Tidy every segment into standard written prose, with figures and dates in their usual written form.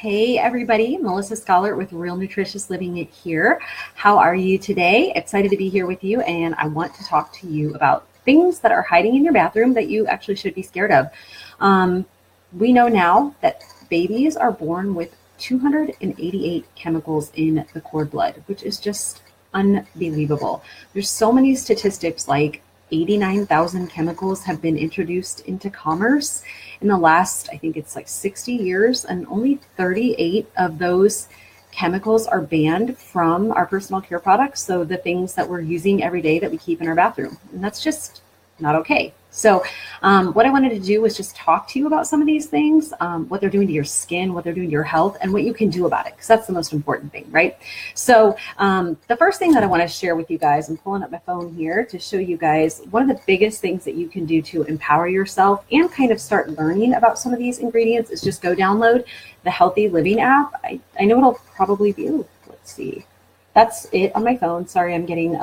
Hey everybody, Melissa Scholar with Real Nutritious Living here. How are you today? Excited to be here with you, and I want to talk to you about things that are hiding in your bathroom that you actually should be scared of. We know now that babies are born with 288 chemicals in the cord blood, which is just unbelievable. There's so many statistics, like 89,000 chemicals have been introduced into commerce in the last, I think it's like 60 years, and only 38 of those chemicals are banned from our personal care products. So the things that we're using every day that we keep in our bathroom, and that's just not okay. So what I wanted to do was just talk to you about some of these things, what they're doing to your skin, what they're doing to your health, and what you can do about it, because that's the most important thing, right? So the first thing that I want to share with you guys, I'm pulling up my phone here to show you guys one of the biggest things that you can do to empower yourself and kind of start learning about some of these ingredients is just go download the Healthy Living app. I know it'll probably be, let's see. That's it on my phone. Sorry, I'm getting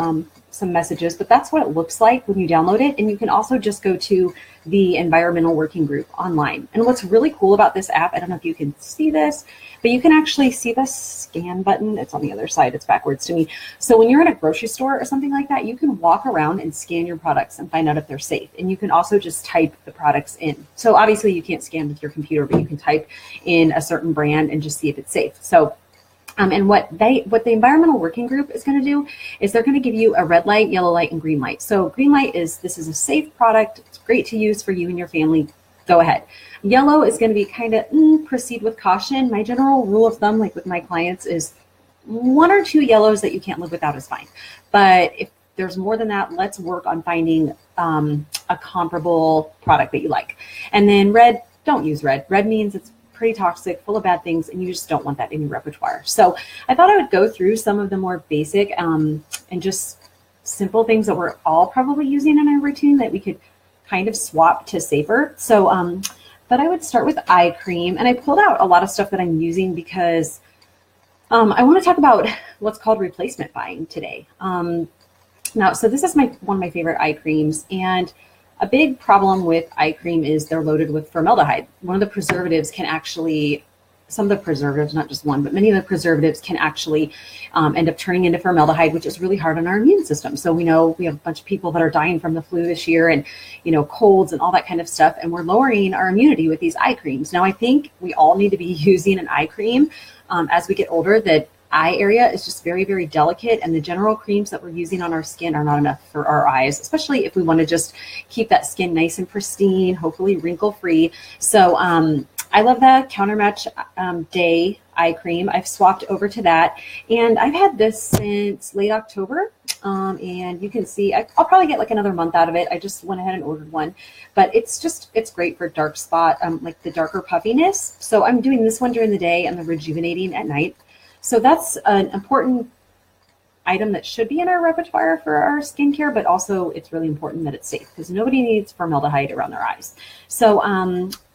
some messages, but that's what it looks like when you download it. And you can also just go to the Environmental Working Group online. And what's really cool about this app, I don't know if you can see this, but you can actually see the scan button. It's on the other side. It's backwards to me. So when you're in a grocery store or something like that, you can walk around and scan your products and find out if they're safe. And you can also just type the products in. So obviously you can't scan with your computer, but you can type in a certain brand and just see if it's safe. So and what the Environmental Working Group is going to do is they're going to give you a red light, yellow light, and green light. So green light is, this is a safe product. It's great to use for you and your family. Go ahead. Yellow is going to be kind of proceed with caution. My general rule of thumb, like with my clients, is 1 or 2 yellows that you can't live without is fine. But if there's more than that, let's work on finding a comparable product that you like. And then red, don't use red. Red means it's pretty toxic, full of bad things, and you just don't want that in your repertoire. So I thought I would go through some of the more basic and just simple things that we're all probably using in our routine that we could kind of swap to safer. So but I would start with eye cream, and I pulled out a lot of stuff that I'm using because I want to talk about what's called replacement buying today. Now, so this is one of my favorite eye creams, and a big problem with eye cream is they're loaded with formaldehyde. One of the preservatives can actually, some of the preservatives, not just one, but many of the preservatives can actually end up turning into formaldehyde, which is really hard on our immune system. So we know we have a bunch of people that are dying from the flu this year, and colds and all that kind of stuff, and we're lowering our immunity with these eye creams. Now, I think we all need to be using an eye cream as we get older. That eye area is just very, very delicate, and the general creams that we're using on our skin are not enough for our eyes, especially if we want to just keep that skin nice and pristine, hopefully wrinkle-free. So I love the Countermatch Day eye cream. I've swapped over to that, and I've had this since late October, and you can see I'll probably get like another month out of it. I just went ahead and ordered one, but it's great for dark spot, like the darker puffiness. So I'm doing this one during the day and the rejuvenating at night. So that's an important item that should be in our repertoire for our skincare, but also it's really important that it's safe, because nobody needs formaldehyde around their eyes. So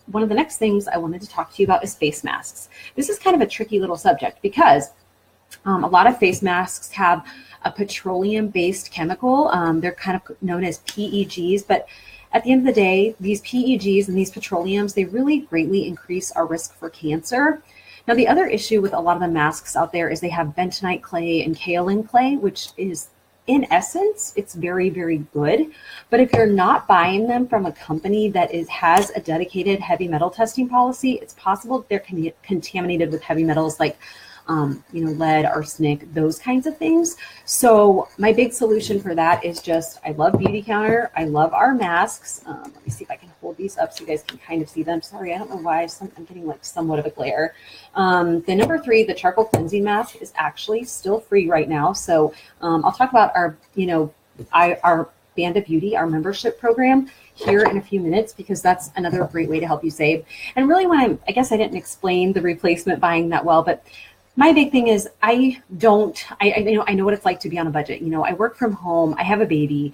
one of the next things I wanted to talk to you about is face masks. This is kind of a tricky little subject because a lot of face masks have a petroleum-based chemical. They're kind of known as PEGs, but at the end of the day, these PEGs and these petroleums, they really greatly increase our risk for cancer. Now, the other issue with a lot of the masks out there is they have bentonite clay and kaolin clay, which is, in essence, it's very, very good. But if you're not buying them from a company that has a dedicated heavy metal testing policy, it's possible they're contaminated with heavy metals like lead, arsenic, those kinds of things. So my big solution for that is just, I love Beautycounter. I love our masks. Let me see if I can hold these up so you guys can kind of see them. Sorry, I don't know why I'm getting like somewhat of a glare. The number 3, the charcoal cleansing mask, is actually still free right now. So I'll talk about our Band of Beauty, our membership program, here in a few minutes, because that's another great way to help you save. And really, I guess I didn't explain the replacement buying that well, but my big thing is I know what it's like to be on a budget. I work from home. I have a baby.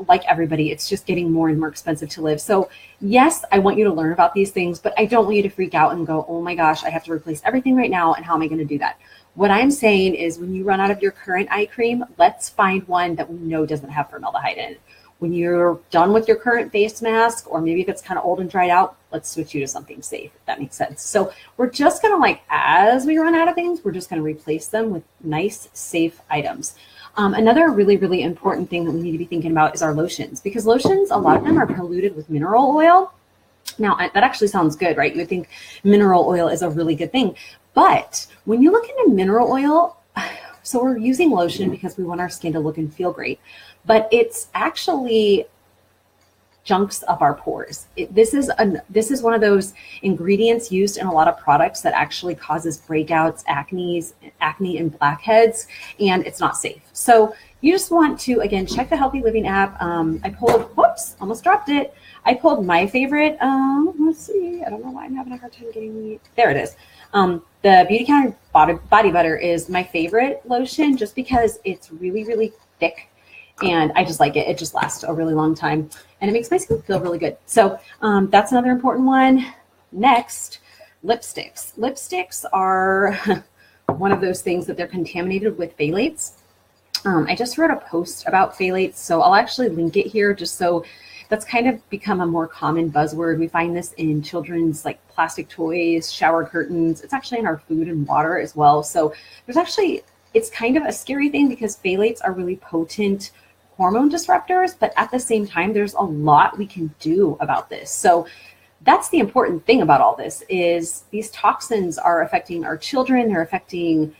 Like everybody, it's just getting more and more expensive to live. So yes, I want you to learn about these things, but I don't want you to freak out and go, oh my gosh, I have to replace everything right now, and how am I going to do that? What I'm saying is, when you run out of your current eye cream, let's find one that we know doesn't have formaldehyde in it. When you're done with your current face mask, or maybe if it's kind of old and dried out, let's switch you to something safe, if that makes sense. So we're just going to, like, as we run out of things, we're just going to replace them with nice, safe items. Another really, really important thing that we need to be thinking about is our lotions, because lotions, a lot of them are polluted with mineral oil. Now, that actually sounds good, right? You would think mineral oil is a really good thing. But when you look into mineral oil, so we're using lotion because we want our skin to look and feel great, but it's actually junks up our pores. This is one of those ingredients used in a lot of products that actually causes breakouts, acne and blackheads, and it's not safe. So you just want to, again, check the Healthy Living app. I pulled, whoops, almost dropped it. I pulled my favorite, let's see, I don't know why I'm having a hard time getting it. There it is. The Beautycounter Body Butter is my favorite lotion just because it's really, really thick. And I just like it. It just lasts a really long time. And it makes my skin feel really good. So that's another important one. Next, lipsticks. Lipsticks are one of those things that they're contaminated with phthalates. I just wrote a post about phthalates, so I'll actually link it here just so that's kind of become a more common buzzword. We find this in children's, like, plastic toys, shower curtains. It's actually in our food and water as well. So there's actually, it's kind of a scary thing because phthalates are really potent hormone disruptors, but at the same time, there's a lot we can do about this. So that's the important thing about all this is these toxins are affecting our children. They're affecting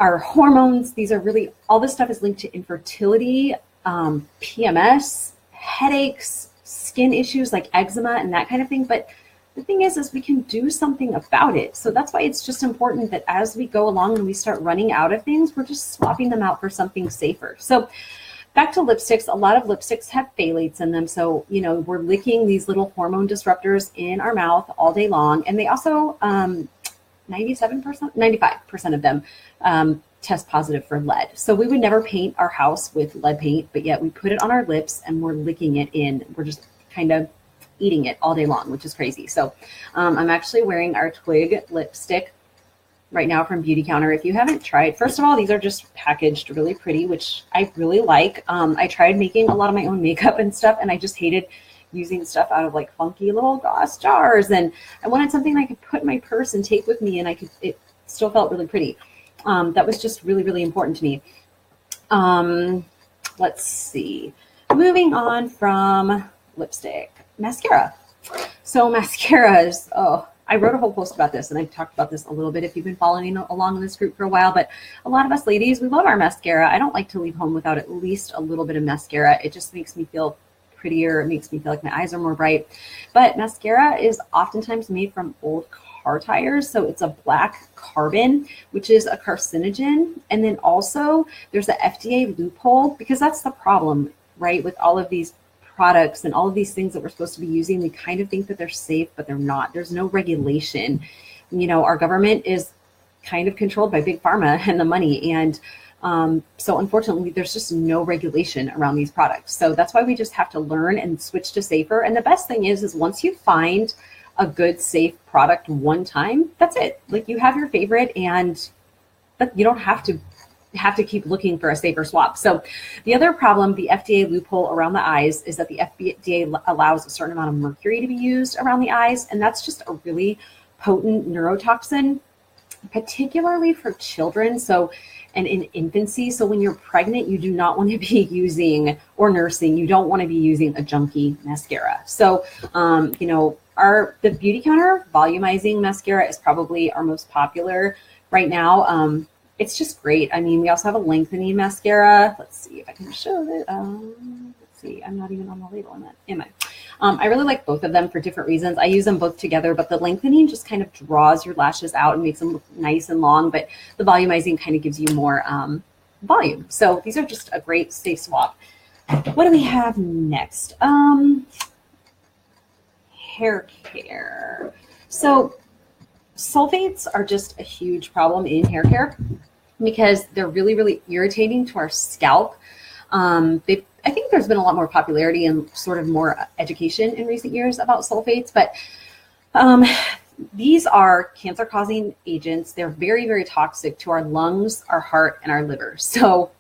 our hormones. These are really, all this stuff is linked to infertility, PMS, headaches, skin issues like eczema and that kind of thing. But the thing is we can do something about it. So that's why it's just important that as we go along and we start running out of things, we're just swapping them out for something safer. So back to lipsticks, a lot of lipsticks have phthalates in them. So, you know, we're licking these little hormone disruptors in our mouth all day long. And they also, 95% of them test positive for lead. So we would never paint our house with lead paint, but yet we put it on our lips and we're licking it in. We're just kind of eating it all day long, which is crazy. So I'm actually wearing our Twig lipstick right now from Beautycounter. If you haven't tried, first of all, these are just packaged really pretty, which I really like. I tried making a lot of my own makeup and stuff, and I just hated using stuff out of, like, funky little glass jars. And I wanted something I could put in my purse and take with me, and it still felt really pretty. That was just really, really important to me. Let's see. Moving on from lipstick, mascara. So mascaras, I wrote a whole post about this, and I talked about this a little bit if you've been following along in this group for a while, but a lot of us ladies, we love our mascara. I don't like to leave home without at least a little bit of mascara. It just makes me feel prettier. It makes me feel like my eyes are more bright. But mascara is oftentimes made from old car tires. So it's a black carbon, which is a carcinogen. And then also there's a FDA loophole, because that's the problem, right? With all of these products and all of these things that we're supposed to be using, we kind of think that they're safe, but they're not. There's no regulation. You know, our government is kind of controlled by big pharma and the money. And so unfortunately, there's just no regulation around these products. So that's why we just have to learn and switch to safer. And the best thing is once you find a good, safe product one time, that's it. Like, you have your favorite, and you don't have to keep looking for a safer swap. So the other problem, the FDA loophole around the eyes, is that the FDA allows a certain amount of mercury to be used around the eyes. And that's just a really potent neurotoxin, particularly for children. So, and in infancy. So when you're pregnant, you do not want to be using, or nursing, you don't want to be using a junky mascara. So, you know, the Beautycounter Volumizing Mascara is probably our most popular right now. It's just great. I mean, we also have a lengthening mascara. Let's see if I can show it. Let's see, I'm not even on the label on that, am I? I really like both of them for different reasons. I use them both together, but the lengthening just kind of draws your lashes out and makes them look nice and long, but the volumizing kind of gives you more volume. So these are just a great safe swap. What do we have next? Hair care. So sulfates are just a huge problem in hair care because they're really, really irritating to our scalp. I think there's been a lot more popularity and sort of more education in recent years about sulfates, but these are cancer-causing agents. They're very, very toxic to our lungs, our heart, and our liver. So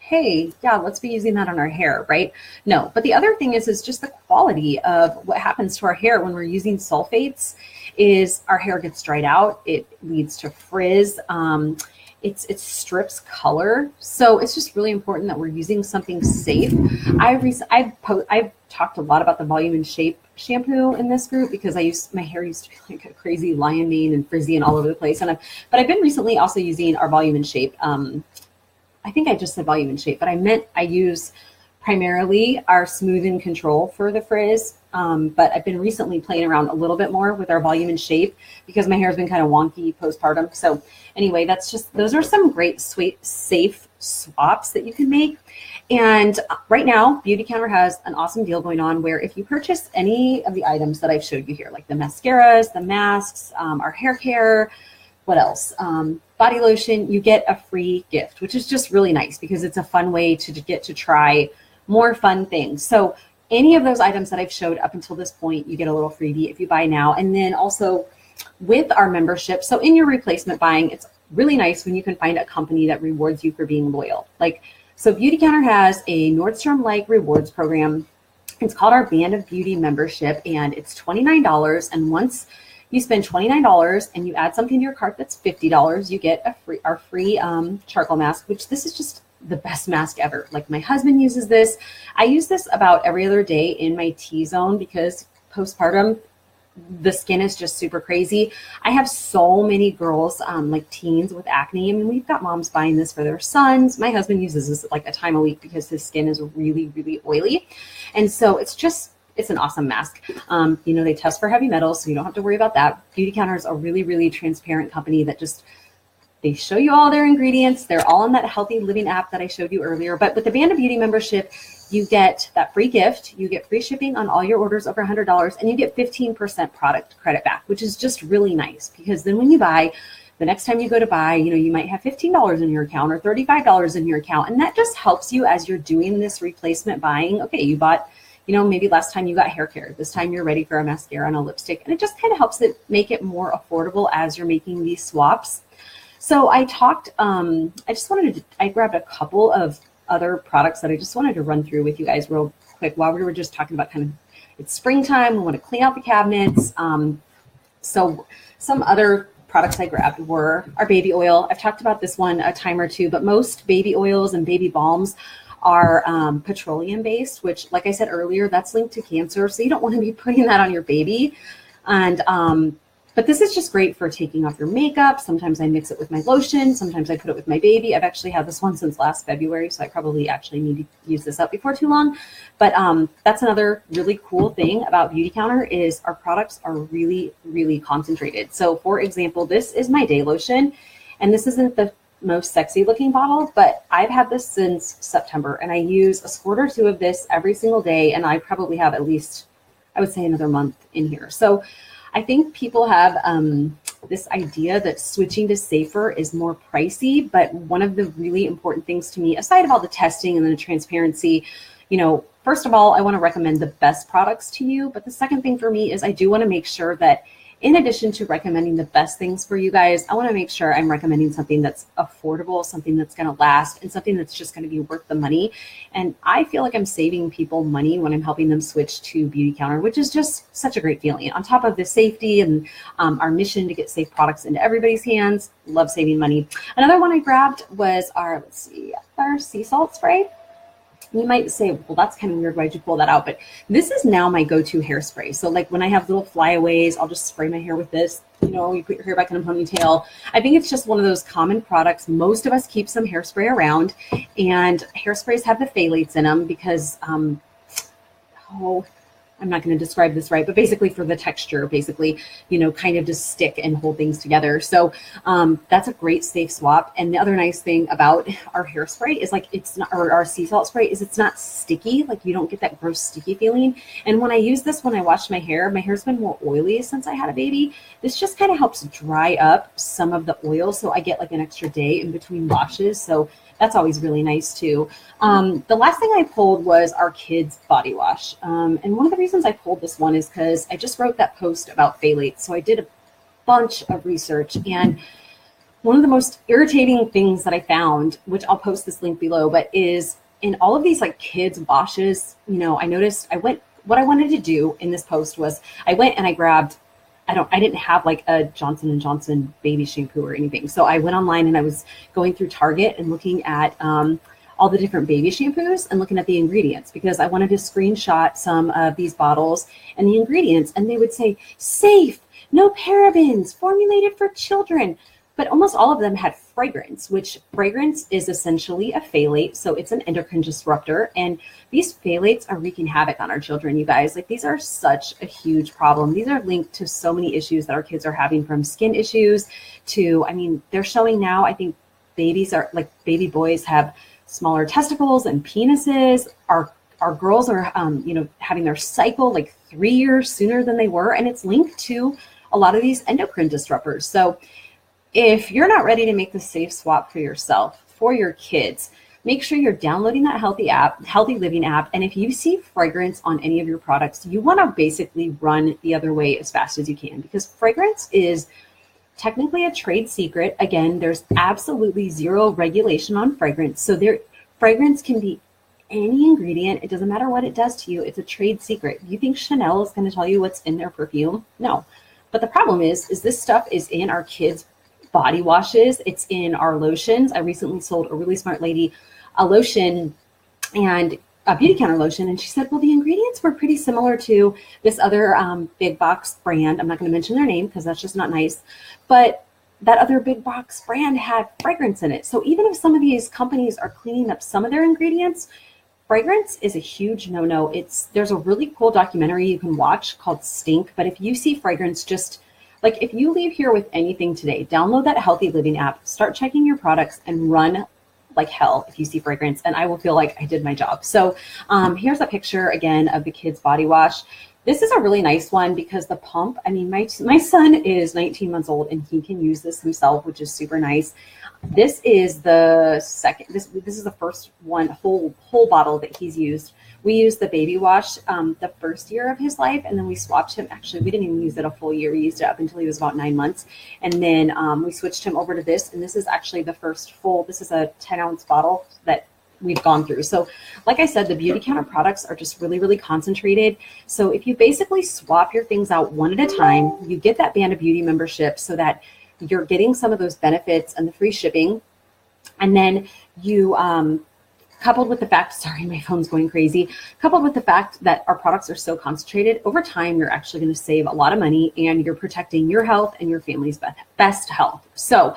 hey, yeah, let's be using that on our hair, right? No, but the other thing is just the quality of what happens to our hair when we're using sulfates is our hair gets dried out. It leads to frizz. It strips color. So it's just really important that we're using something safe. I've talked a lot about the Volume and Shape shampoo in this group because my hair used to be like a crazy lion mane and frizzy and all over the place. But I've been recently also using our Volume and Shape. I think I just said Volume and Shape, but I meant I use primarily our Smooth and Control for the frizz. But I've been recently playing around a little bit more with our Volume and Shape because my hair has been kind of wonky postpartum. So anyway, those are some great, sweet, safe swaps that you can make. And right now, Beautycounter has an awesome deal going on where if you purchase any of the items that I've showed you here, like the mascaras, the masks, our hair care, what else? Body lotion, you get a free gift, which is just really nice because it's a fun way to get to try more fun things. So any of those items that I've showed up until this point, you get a little freebie if you buy now. And then also with our membership, so in your replacement buying, it's really nice when you can find a company that rewards you for being loyal. So Beautycounter has a Nordstrom-like rewards program. It's called our Band of Beauty membership, and it's $29. And once you spend $29 and you add something to your cart that's $50, you get our free charcoal mask, which this is just the best mask ever. Like my husband uses this. I use this about every other day in my T-zone because postpartum, the skin is just super crazy. I have so many girls, like teens with acne. I mean, we've got moms buying this for their sons. My husband uses this like a time a week because his skin is really, really oily. And so it's an awesome mask. They test for heavy metals, so you don't have to worry about that. Beautycounter is a really, really transparent company that they show you all their ingredients. They're all in that Healthy Living app that I showed you earlier. But with the Band of Beauty membership, you get that free gift. You get free shipping on all your orders over $100, and you get 15% product credit back, which is just really nice because then when you buy, the next time you go to buy, you might have $15 in your account or $35 in your account. And that just helps you as you're doing this replacement buying. Okay, you bought, maybe last time you got hair care. This time you're ready for a mascara and a lipstick. And it just kind of helps it make it more affordable as you're making these swaps. So I grabbed a couple of other products that I just wanted to run through with you guys real quick while we were just talking about it's springtime. We want to clean out the cabinets. So some other products I grabbed were our baby oil. I've talked about this one a time or two, but most baby oils and baby balms are petroleum based, which, like I said earlier, that's linked to cancer. So you don't want to be putting that on your baby. And but this is just great for taking off your makeup. Sometimes I mix it with my lotion. Sometimes I put it with my baby. I've actually had this one since last February, so I probably actually need to use this up before too long. But that's another really cool thing about Beautycounter is our products are really, really concentrated. So for example, this is my day lotion, and this isn't the most sexy looking bottle, but I've had this since September, and I use a squirt or two of this every single day, and I probably have at least, I would say, another month in here. So I think people have this idea that switching to safer is more pricey, but one of the really important things to me, aside of all the testing and the transparency, first of all, I want to recommend the best products to you. But the second thing for me is I do want to make sure that in addition to recommending the best things for you guys, I want to make sure I'm recommending something that's affordable, something that's going to last, and something that's just going to be worth the money. And I feel like I'm saving people money when I'm helping them switch to Beautycounter, which is just such a great feeling. On top of the safety and our mission to get safe products into everybody's hands, love saving money. Another one I grabbed was our sea salt spray. You might say, well, that's kind of weird. Why'd you pull that out? But this is now my go-to hairspray. So like when I have little flyaways, I'll just spray my hair with this. You put your hair back in a ponytail. I think it's just one of those common products. Most of us keep some hairspray around, and hairsprays have the phthalates in them because, I'm not going to describe this right, but basically for the texture, kind of just stick and hold things together. So that's a great safe swap. And the other nice thing about our hairspray is it's not, or our sea salt spray is it's not sticky. Like you don't get that gross sticky feeling. And when I use this, when I wash my hair's been more oily since I had a baby. This just kind of helps dry up some of the oil. So I get like an extra day in between washes. So that's always really nice too. The last thing I pulled was our kids body wash. And one of the reasons I pulled this one is because I just wrote that post about phthalates. So I did a bunch of research, and one of the most irritating things that I found, which I'll post this link below, but is in all of these like kids washes, I noticed what I wanted to do in this post was I went and I grabbed, I didn't have like a Johnson & Johnson baby shampoo or anything. So I went online and I was going through Target and looking at all the different baby shampoos and looking at the ingredients, because I wanted to screenshot some of these bottles and the ingredients, and they would say safe, no parabens, formulated for children. But almost all of them had fragrance, which fragrance is essentially a phthalate. So it's an endocrine disruptor. And these phthalates are wreaking havoc on our children, you guys. Like, these are such a huge problem. These are linked to so many issues that our kids are having, from skin issues to, they're showing now, I think baby boys have smaller testicles and penises. Our girls are, having their cycle like 3 years sooner than they were. And it's linked to a lot of these endocrine disruptors. So if you're not ready to make the safe swap for yourself, for your kids, make sure you're downloading that Healthy Living app. And if you see fragrance on any of your products, you want to basically run the other way as fast as you can, because fragrance is technically a trade secret. Again, there's absolutely zero regulation on fragrance. So fragrance can be any ingredient. It doesn't matter what it does to you. It's a trade secret. You think Chanel is going to tell you what's in their perfume? No. But the problem is this stuff is in our kids' body washes. It's in our lotions. I recently sold a really smart lady a lotion and a beauty counter lotion, and she said, well, the ingredients were pretty similar to this other big box brand. I'm not going to mention their name because that's just not nice, but that other big box brand had fragrance in it. So even if some of these companies are cleaning up some of their ingredients, fragrance is a huge no-no. There's a really cool documentary you can watch called Stink, but if you see fragrance, just like, if you leave here with anything today, download that Healthy Living app, start checking your products, and run like hell if you see fragrance, and I will feel like I did my job. So here's a picture again of the kids' body wash. This is a really nice one because the pump, my son is 19 months old and he can use this himself, which is super nice. This is the second, this is the first one, whole bottle that he's used. We used the baby wash the first year of his life, and then we swapped him. Actually, we didn't even use it a full year. We used it up until he was about 9 months. And then we switched him over to this, and this is actually the first this is a 10-ounce bottle that we've gone through. So like I said, the beauty counter products are just really, really concentrated. So if you basically swap your things out one at a time, you get that Band of Beauty membership so that you're getting some of those benefits and the free shipping. And then you, coupled with the fact, sorry, my phone's going crazy, coupled with the fact that our products are so concentrated, over time, you're actually going to save a lot of money and you're protecting your health and your family's best health. So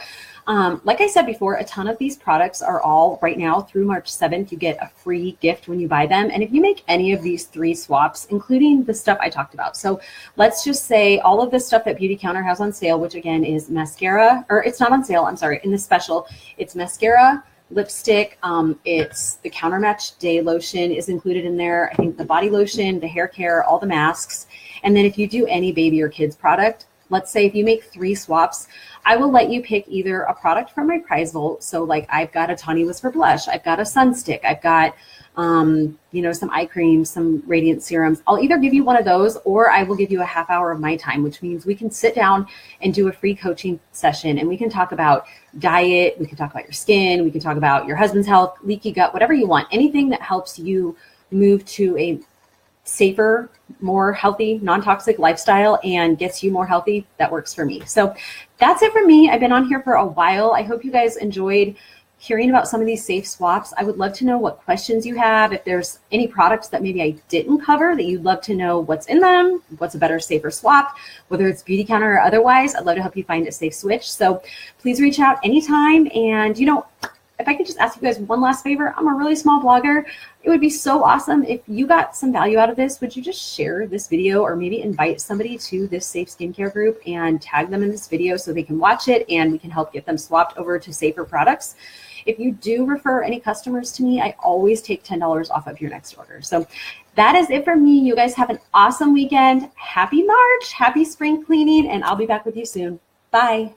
like I said before, a ton of these products are all right now through March 7th. You get a free gift when you buy them. And if you make any of these 3 swaps, including the stuff I talked about. So let's just say all of the stuff that Beauty Counter has on sale, which again is mascara, or it's not on sale, I'm sorry, in the special, it's mascara, lipstick, it's the Counter Match Day lotion is included in there. I think the body lotion, the hair care, all the masks. And then if you do any baby or kids product, let's say if you make 3 swaps, I will let you pick either a product from my prize vault. So like I've got a Tawny Whisper blush, I've got a sun stick, I've got, some eye creams, some radiant serums. I'll either give you one of those or I will give you a half hour of my time, which means we can sit down and do a free coaching session and we can talk about diet. We can talk about your skin. We can talk about your husband's health, leaky gut, whatever you want, anything that helps you move to a safer, more healthy, non-toxic lifestyle and gets you more healthy. That works for me. So that's it for me. I've been on here for a while. I hope you guys enjoyed hearing about some of these safe swaps. I would love to know what questions you have. If there's any products that maybe I didn't cover that you'd love to know what's in them, what's a better, safer swap, whether it's Beauty Counter or otherwise, I'd love to help you find a safe switch. So please reach out anytime. And if I could just ask you guys one last favor, I'm a really small blogger. It would be so awesome if you got some value out of this. Would you just share this video or maybe invite somebody to this safe skincare group and tag them in this video so they can watch it and we can help get them swapped over to safer products? If you do refer any customers to me, I always take $10 off of your next order. So that is it for me. You guys have an awesome weekend. Happy March, happy spring cleaning, and I'll be back with you soon. Bye.